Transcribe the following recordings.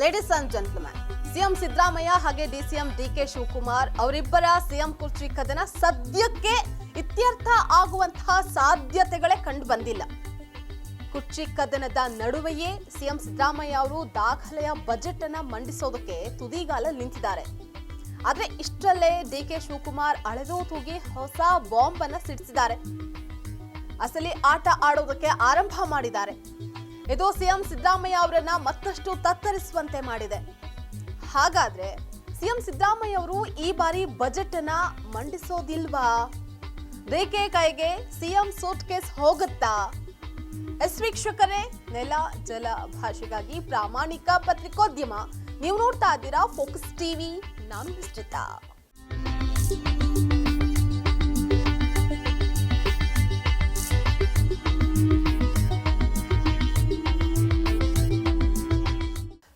Ladies and gentleman, CM Siddaramaiah ಹಾಗೆ DCM DK Shivakumar ಅವರಿಬ್ಬರ CM ಕುರ್ಚಿ ಕದನ ಸದ್ಯಕ್ಕೆ ಇತ್ಯರ್ಥ ಆಗುವಂತಹ ಸಾಧ್ಯತೆಗಳೇ ಕಂಡು ಬಂದಿಲ್ಲ. ಕುರ್ಚಿ ಕದನದ ನಡುವೆಯೇ ಸಿಎಂ ಸಿದ್ದರಾಮಯ್ಯ ಅವರು ದಾಖಲೆಯ ಬಜೆಟ್ ಅನ್ನ ಮಂಡಿಸೋದಕ್ಕೆ ತುದಿಗಾಲ ನಿಂತಿದ್ದಾರೆ. ಆದ್ರೆ ಇಷ್ಟರಲ್ಲೇ ಡಿಕೆ ಶಿವಕುಮಾರ್ ಅಳೆದು ತೂಗಿ ಹೊಸ ಬಾಂಬ್ ಅನ್ನ ಸಿಡಿಸಿದ್ದಾರೆ. ಅಸಲಿ ಆಟ ಆಡೋದಕ್ಕೆ ಆರಂಭ ಮಾಡಿದ್ದಾರೆ. ಇದು ಸಿಎಂ ಸಿದ್ದರಾಮಯ್ಯ ಅವರನ್ನ ಮತ್ತಷ್ಟು ತತ್ತರಿಸುವಂತೆ ಮಾಡಿದೆ. ಹಾಗಾದ್ರೆ ಸಿಎಂ ಸಿದ್ದರಾಮಯ್ಯ ಅವರು ಈ ಬಾರಿ ಬಜೆಟ್ ಅನ್ನ ಮಂಡಿಸೋದಿಲ್ವಾ? ಡಿಕೆ ಕೈಗೆ ಸಿಎಂ ಸೂಟ್ ಕೇಸ್ ಹೋಗುತ್ತಾ? ವೀಕ್ಷಕರೇ, ನೆಲ ಜಲ ಭಾಷೆಗಾಗಿ ಪ್ರಾಮಾಣಿಕ ಪತ್ರಿಕೋದ್ಯಮ. ನೀವು ನೋಡ್ತಾ ಇದ್ದೀರಾ ಫೋಕಸ್ ಟಿವಿ. ನಾನು ನಿಶ್ಚಿತಾ.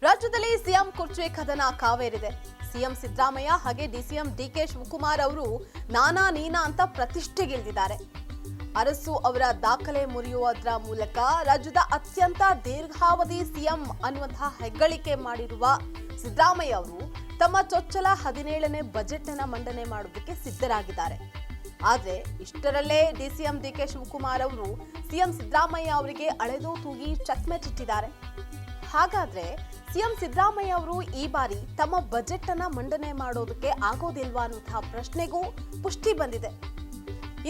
ರಾಜ್ಯದಲ್ಲಿ ಸಿಎಂ ಕುರ್ಚಿ ಕದನ ಕಾವೇರಿದೆ. ಸಿಎಂ ಸಿದ್ದರಾಮಯ್ಯ ಹಾಗೆ ಡಿಸಿಎಂ ಡಿಕೆ ಶಿವಕುಮಾರ್ ಅವರು ನಾನಾ ನೀನಾ ಅಂತ ಪ್ರತಿಷ್ಠೆಗಿಳಿದಿದ್ದಾರೆ. ಅರಸು ಅವರ ದಾಖಲೆ ಮುರಿಯುವುದರ ಮೂಲಕ ರಾಜ್ಯದ ಅತ್ಯಂತ ದೀರ್ಘಾವಧಿ ಸಿಎಂ ಅನ್ನುವಂತಹ ಹೆಗ್ಗಳಿಕೆ ಮಾಡಿರುವ ಸಿದ್ದರಾಮಯ್ಯ ಅವರು ತಮ್ಮ ಚೊಚ್ಚಲ 17ನೇ ಬಜೆಟ್ ಅನ್ನ ಮಂಡನೆ ಮಾಡೋದಕ್ಕೆ ಸಿದ್ಧರಾಗಿದ್ದಾರೆ. ಆದ್ರೆ ಇಷ್ಟರಲ್ಲೇ ಡಿಸಿಎಂ ಡಿಕೆ ಶಿವಕುಮಾರ್ ಅವರು ಸಿಎಂ ಸಿದ್ದರಾಮಯ್ಯ ಅವರಿಗೆ ಅಳೆದು ತೂಗಿ ಚೆಕ್ಮೇಟ್ ಇಟ್ಟಿದ್ದಾರೆ. ಹಾಗಾದ್ರೆ ಸಿಎಂ ಸಿದ್ದರಾಮಯ್ಯ ಅವರು ಈ ಬಾರಿ ತಮ್ಮ ಬಜೆಟ್ ಅನ್ನ ಮಂಡನೆ ಮಾಡೋದಕ್ಕೆ ಆಗೋದಿಲ್ವಾ ಅನ್ನುವಂತಹ ಪ್ರಶ್ನೆಗೂ ಪುಷ್ಟಿ ಬಂದಿದೆ.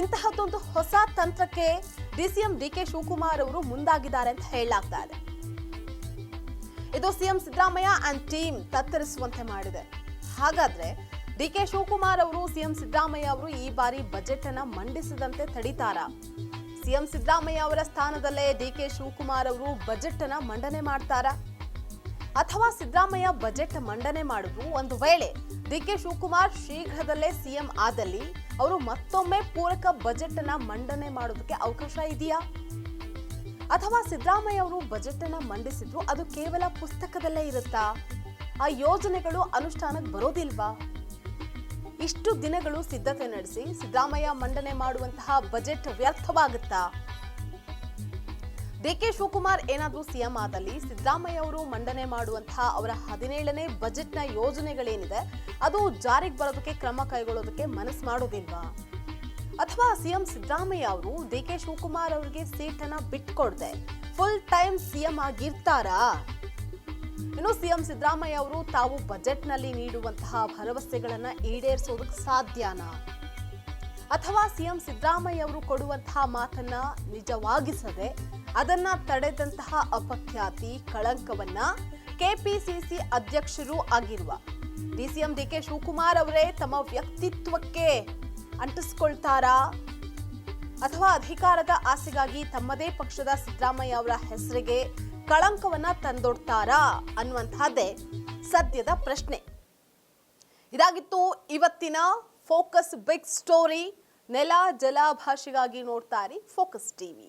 ಇಂತಹದ್ದೊಂದು ಹೊಸ ತಂತ್ರಕ್ಕೆ ಡಿಸಿಎಂ ಡಿಕೆ ಶಿವಕುಮಾರ್ ಅವರು ಮುಂದಾಗಿದ್ದಾರೆ ಅಂತ ಹೇಳಲಾಗ್ತಾ ಇದೆ. ಇದು ಸಿಎಂ ಸಿದ್ದರಾಮಯ್ಯ ಅಂಡ್ ಟೀಮ್ ತತ್ತರಿಸುವಂತೆ ಮಾಡಿದೆ. ಹಾಗಾದ್ರೆ ಡಿಕೆ ಶಿವಕುಮಾರ್ ಅವರು ಸಿಎಂ ಸಿದ್ದರಾಮಯ್ಯ ಅವರು ಈ ಬಾರಿ ಬಜೆಟ್ ಅನ್ನ ಮಂಡಿಸದಂತೆ ತಡೀತಾರಾ? ಸಿಎಂ ಸಿದ್ದರಾಮಯ್ಯ ಅವರ ಸ್ಥಾನದಲ್ಲೇ ಡಿಕೆ ಶಿವಕುಮಾರ್ ಅವರು ಬಜೆಟ್ ಅನ್ನ ಮಂಡನೆ ಮಾಡ್ತಾರಾ? ಅಥವಾ ಸಿದ್ದರಾಮಯ್ಯ ಬಜೆಟ್ ಮಂಡನೆ ಮಾಡುವುದು ಒಂದು ವೇಳೆ ಡಿಕೆ ಶಿವಕುಮಾರ್ ಶೀಘ್ರದಲ್ಲೇ ಸಿಎಂ ಆದಲ್ಲಿ ಅವರು ಮತ್ತೊಮ್ಮೆ ಪೂರಕ ಬಜೆಟ್ ಅನ್ನ ಮಂಡನೆ ಮಾಡೋದಕ್ಕೆ ಅವಕಾಶ ಇದೆಯಾ? ಅಥವಾ ಸಿದ್ದರಾಮಯ್ಯ ಅವರು ಬಜೆಟ್ ಅನ್ನ ಮಂಡಿಸಿದ್ರು ಅದು ಕೇವಲ ಪುಸ್ತಕದಲ್ಲೇ ಇರುತ್ತಾ? ಆ ಯೋಜನೆಗಳು ಅನುಷ್ಠಾನಕ್ಕೆ ಬರೋದಿಲ್ವಾ? ಇಷ್ಟು ದಿನಗಳು ಸಿದ್ಧತೆ ನಡೆಸಿ ಸಿದ್ದರಾಮಯ್ಯ ಮಂಡನೆ ಮಾಡುವಂತಹ ಬಜೆಟ್ ವ್ಯರ್ಥವಾಗುತ್ತಾ? ಡಿಕೆ ಶಿವಕುಮಾರ್ ಏನಾದರೂ ಸಿಎಂ ಆದಲ್ಲಿ ಸಿದ್ದರಾಮಯ್ಯ ಅವರು ಮಂಡನೆ ಮಾಡುವಂತಹ ಅವರ 17ನೇ ಬಜೆಟ್ನ ಯೋಜನೆಗಳೇನಿದೆ ಅದು ಜಾರಿಗೆ ಬರೋದಕ್ಕೆ ಕ್ರಮ ಕೈಗೊಳ್ಳೋದಕ್ಕೆ ಮನಸ್ಸು ಮಾಡೋದಿಲ್ವಾ? ಅಥವಾ ಸಿಎಂ ಸಿದ್ದರಾಮಯ್ಯ ಅವರು ಡಿಕೆ ಶಿವಕುಮಾರ್ ಅವರಿಗೆ ಸೀಟನ್ನ ಬಿಟ್ಕೊಡದೆ ಫುಲ್ ಟೈಮ್ ಸಿಎಂ ಆಗಿರ್ತಾರಾ? ಇನ್ನು ಸಿಎಂ ಸಿದ್ದರಾಮಯ್ಯ ಅವರು ತಾವು ಬಜೆಟ್ನಲ್ಲಿ ನೀಡುವಂತಹ ಭರವಸೆಗಳನ್ನ ಈಡೇರಿಸೋದಕ್ಕೆ ಸಾಧ್ಯನಾ? ಅಥವಾ ಸಿಎಂ ಸಿದ್ದರಾಮಯ್ಯ ಅವರು ಕೊಡುವಂತಹ ಮಾತನ್ನ ನಿಜವಾಗಿಸದೆ ಅದನ್ನ ತಡೆದಂತಹ ಅಪಖ್ಯಾತಿ ಕಳಂಕವನ್ನ ಕೆಪಿಸಿಸಿ ಅಧ್ಯಕ್ಷರು ಆಗಿರುವ ಡಿಸಿಎಂ ಡಿಕೆ ಶಿವಕುಮಾರ್ ಅವರೇ ತಮ್ಮ ವ್ಯಕ್ತಿತ್ವಕ್ಕೆ ಅಂಟಿಸ್ಕೊಳ್ತಾರಾ? ಅಥವಾ ಅಧಿಕಾರದ ಆಸೆಗಾಗಿ ತಮ್ಮದೇ ಪಕ್ಷದ ಸಿದ್ದರಾಮಯ್ಯ ಅವರ ಹೆಸರಿಗೆ ಕಳಂಕವನ್ನ ತಂದೊಡ್ತಾರಾ ಅನ್ನುವಂತಹದ್ದೇ ಸದ್ಯದ ಪ್ರಶ್ನೆ. ಇದಾಗಿತ್ತು ಇವತ್ತಿನ ಫೋಕಸ್ ಬಿಗ್ ಸ್ಟೋರಿ. ನೆಲ ಜಲ ಭಾಷೆಗಾಗಿ ನೋಡ್ತಾ ಇರಿ ಫೋಕಸ್ ಟಿವಿ.